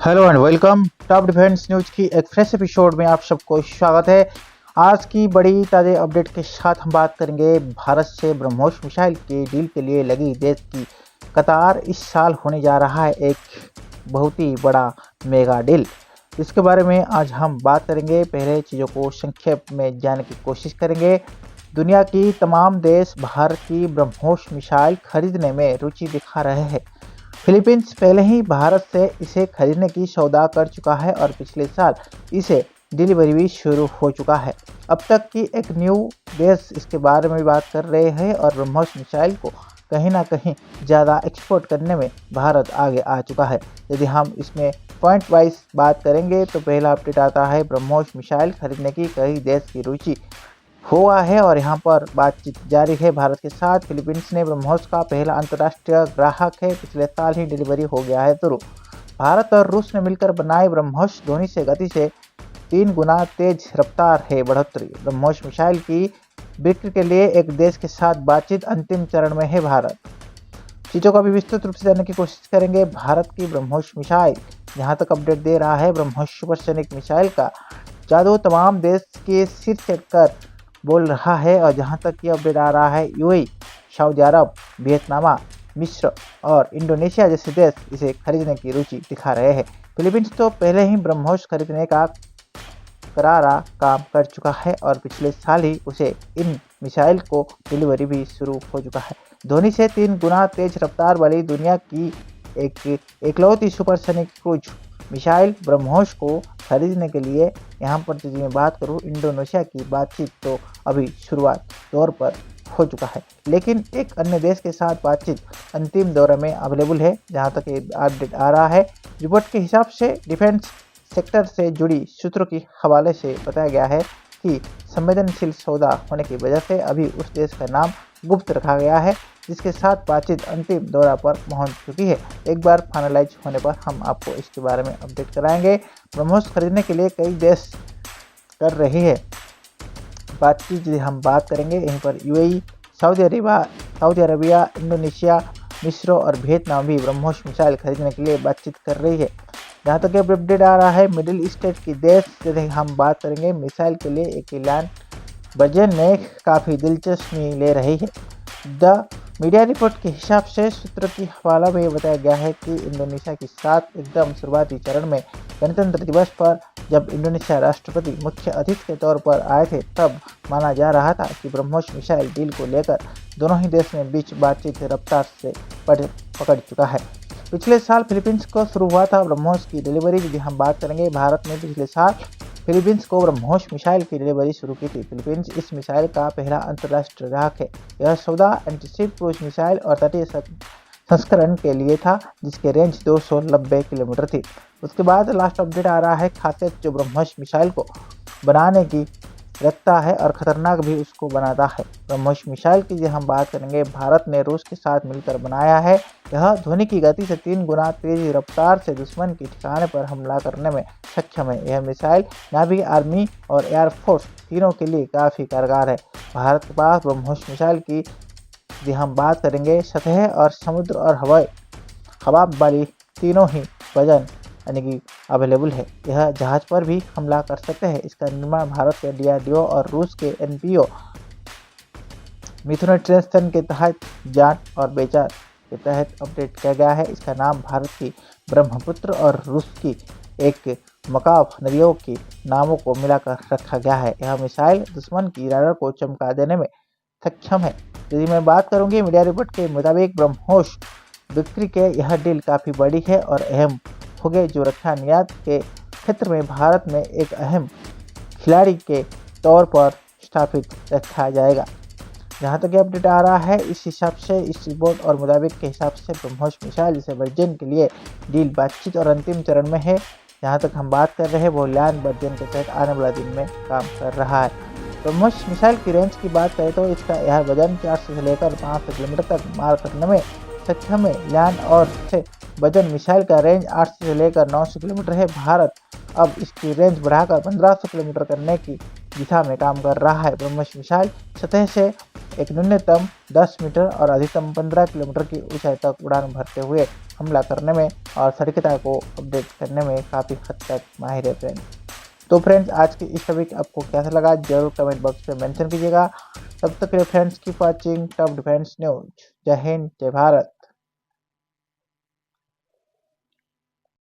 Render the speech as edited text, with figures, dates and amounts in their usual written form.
Hello and welcome. Top defence news की एक fresh episode में आप सबको स्वागत है। आज की बड़ी ताज़ा अपडेट के साथ हम बात करेंगे भारत से ब्रह्मोस मिसाइल के डील के लिए लगी देश की कतार। इस साल होने जा रहा है एक बहुत ही बड़ा मेगा डील। इसके बारे में आज हम बात करेंगे। पहले चीज़ों को संक्षेप में जानने की कोशिश करेंगे। दुनिया की तमाम देश भारत की ब्रह्मोस मिसाइल खरीदने में रुचि दिखा रहे हैं। फिलीपींस पहले ही भारत से इसे खरीदने की सौदा कर चुका है और पिछले साल इसे डिलीवरी भी शुरू हो चुका है। अब तक की एक न्यू देश इसके बारे में बात कर रहे हैं और ब्रह्मोस मिसाइल को कहीं ना कहीं ज़्यादा एक्सपोर्ट करने में भारत आगे आ चुका है। यदि हम इसमें पॉइंट वाइज बात करेंगे तो पहला अपडेट आता है ब्रह्मोस मिसाइल खरीदने की कई देश की रुचि हुआ है और यहाँ पर बातचीत जारी है भारत के साथ। फिलीपींस ने ब्रह्मोस का पहला अंतर्राष्ट्रीय ग्राहक है, पिछले साल ही डिलीवरी हो गया है शुरू। भारत और रूस ने मिलकर बनाए ब्रह्मोस ध्वनि से गति से 3 गुना तेज रफ्तार है बढ़ोतरी। ब्रह्मोस मिसाइल की बिक्री के लिए एक देश के साथ बातचीत अंतिम चरण में है भारत। चीज़ों का भी विस्तृत रूप से जानने की कोशिश करेंगे। भारत की ब्रह्मोस मिसाइल जहाँ तक अपडेट दे रहा है, ब्रह्मोस सुपरसोनिक मिसाइल का जादू तमाम देश के सिर चढ़कर बोल रहा है और जहां तक ये अपडेट आ रहा है, यूएई, सऊदी अरब, वियतनाम, मिस्र और इंडोनेशिया जैसे देश इसे खरीदने की रुचि दिखा रहे हैं। फिलीपींस तो पहले ही ब्रह्मोस खरीदने का करारा काम कर चुका है और पिछले साल ही उसे इन मिसाइल को डिलीवरी भी शुरू हो चुका है। ध्वनि से 3 गुना तेज रफ्तार वाली दुनिया की एक एकलौती सुपरसोनिक क्रूज मिसाइल ब्रह्मोस को खरीदने के लिए यहाँ पर यदि मैं बात करूँ, इंडोनेशिया की बातचीत तो अभी शुरुआत दौर पर हो चुका है, लेकिन एक अन्य देश के साथ बातचीत अंतिम दौर में अवेलेबल है। जहाँ तक ये अपडेट आ रहा है, रिपोर्ट के हिसाब से डिफेंस सेक्टर से जुड़ी सूत्रों के हवाले से बताया गया है कि संवेदनशील सौदा होने की वजह से अभी उस देश का नाम गुप्त रखा गया है जिसके साथ बातचीत अंतिम दौरा पर पहुंच चुकी है। एक बार फाइनलाइज होने पर हम आपको इसके बारे में अपडेट कराएंगे। ब्रह्मोस खरीदने के लिए कई देश कर रही है बातचीत। यदि हम बात करेंगे यहीं पर यूएई, सऊदी अरबिया, इंडोनेशिया, मिस्र और वियतनाम भी ब्रह्मोस मिसाइल खरीदने के लिए बातचीत कर रही है। जहाँ तक अब अपडेट आ रहा है, मिडिल ईस्ट की देश यदि हम बात करेंगे मिसाइल के लिए एक ऐलान बजट में काफ़ी दिलचस्पी ले रही है। द मीडिया रिपोर्ट के हिसाब से सूत्र की हवाला में बताया गया है कि इंडोनेशिया के साथ एकदम शुरुआती चरण में गणतंत्र दिवस पर जब इंडोनेशिया राष्ट्रपति मुख्य अतिथि के तौर पर आए थे, तब माना जा रहा था कि ब्रह्मोस मिसाइल डील को लेकर दोनों ही देश में बीच बातचीत रफ्तार से पकड़ चुका है। पिछले साल फिलीपींस को शुरू हुआ था ब्रह्मोस की डिलीवरी। यदि हम बात करेंगे, भारत ने पिछले साल फिलीपींस को ब्रह्मोस मिसाइल की डिलीवरी शुरू की थी। फिलीपींस इस मिसाइल का पहला अंतर्राष्ट्रीय ग्राहक है। यह सौदा एंटीशिप क्रूज मिसाइल और तटीय संस्करण के लिए था जिसकी रेंज 290 किलोमीटर थी। उसके बाद लास्ट अपडेट आ रहा है, खासियत जो ब्रह्मोस मिसाइल को बनाने की रखता है और खतरनाक भी उसको बनाता है। ब्रह्मोस मिसाइल की हम बात करेंगे, भारत ने रूस के साथ मिलकर बनाया है। यह ध्वनि की गति से 3 गुना तेज रफ्तार से दुश्मन के ठिकाने पर हमला करने में सक्षम है। यह मिसाइल नावी, आर्मी और एयरफोर्स तीनों के लिए काफ़ी कारगर है। भारत के पास ब्रह्मोस मिसाइल की यदि हम बात करेंगे, सतह और समुद्र और हवा वाली तीनों ही वजन यानी कि अवेलेबल है। यह जहाज पर भी हमला कर सकते हैं। इसका निर्माण भारत के डीआरडीओ और रूस के एनपीओ मिथुन ट्रेंसन के तहत जांच और बेचार के तहत अपडेट किया गया है। इसका नाम भारत की ब्रह्मपुत्र और रूस की एक मकाफ नदियों के नामों को मिलाकर रखा गया है। यह मिसाइल दुश्मन की रडार को चमका देने में सक्षम है। यदि मैं बात करूंगी, मीडिया रिपोर्ट के मुताबिक ब्रह्मोस बिक्री के यह डील काफ़ी बड़ी है और अहम हो गए जो रक्षा निर्यात के क्षेत्र में भारत में एक अहम खिलाड़ी के तौर पर स्थापित रखा जाएगा। जहाँ तक अपडेट आ रहा है, इस हिसाब से इस रिपोर्ट और मुताबिक के हिसाब से ब्रह्मोस मिसाइल जैसे वर्जन के लिए डील बातचीत और अंतिम चरण में है। जहाँ तक हम बात कर रहे हैं वो लैंड वर्जन के तहत आने वाला दिन में काम कर रहा है। ब्रह्मोस मिसाइल की रेंज की बात करें तो इसका यह वजन 400 से लेकर 500 किलोमीटर तक मार करने में सक्षम है। लैंड और से वजन मिसाइल का रेंज 800 से लेकर 900 किलोमीटर है। भारत अब इसकी रेंज बढ़ाकर 1500 किलोमीटर करने की दिशा में काम कर रहा है। ब्रह्मोस मिसाइल सतह से एक न्यूनतम 10 मीटर और अधिकतम 15 किलोमीटर की ऊंचाई तक उड़ान भरते हुए हमला करने में और सटीकता को अपडेट करने में काफ़ी हद तक माहिर है फ्रेंड्स। तो फ्रेंड्स, आज की इस टॉपिक आपको कैसा लगा जरूर कमेंट बॉक्स में मेंशन कीजिएगा। तब तक के लिए friends keep watching top defence news. जय हिंद, जय भारत।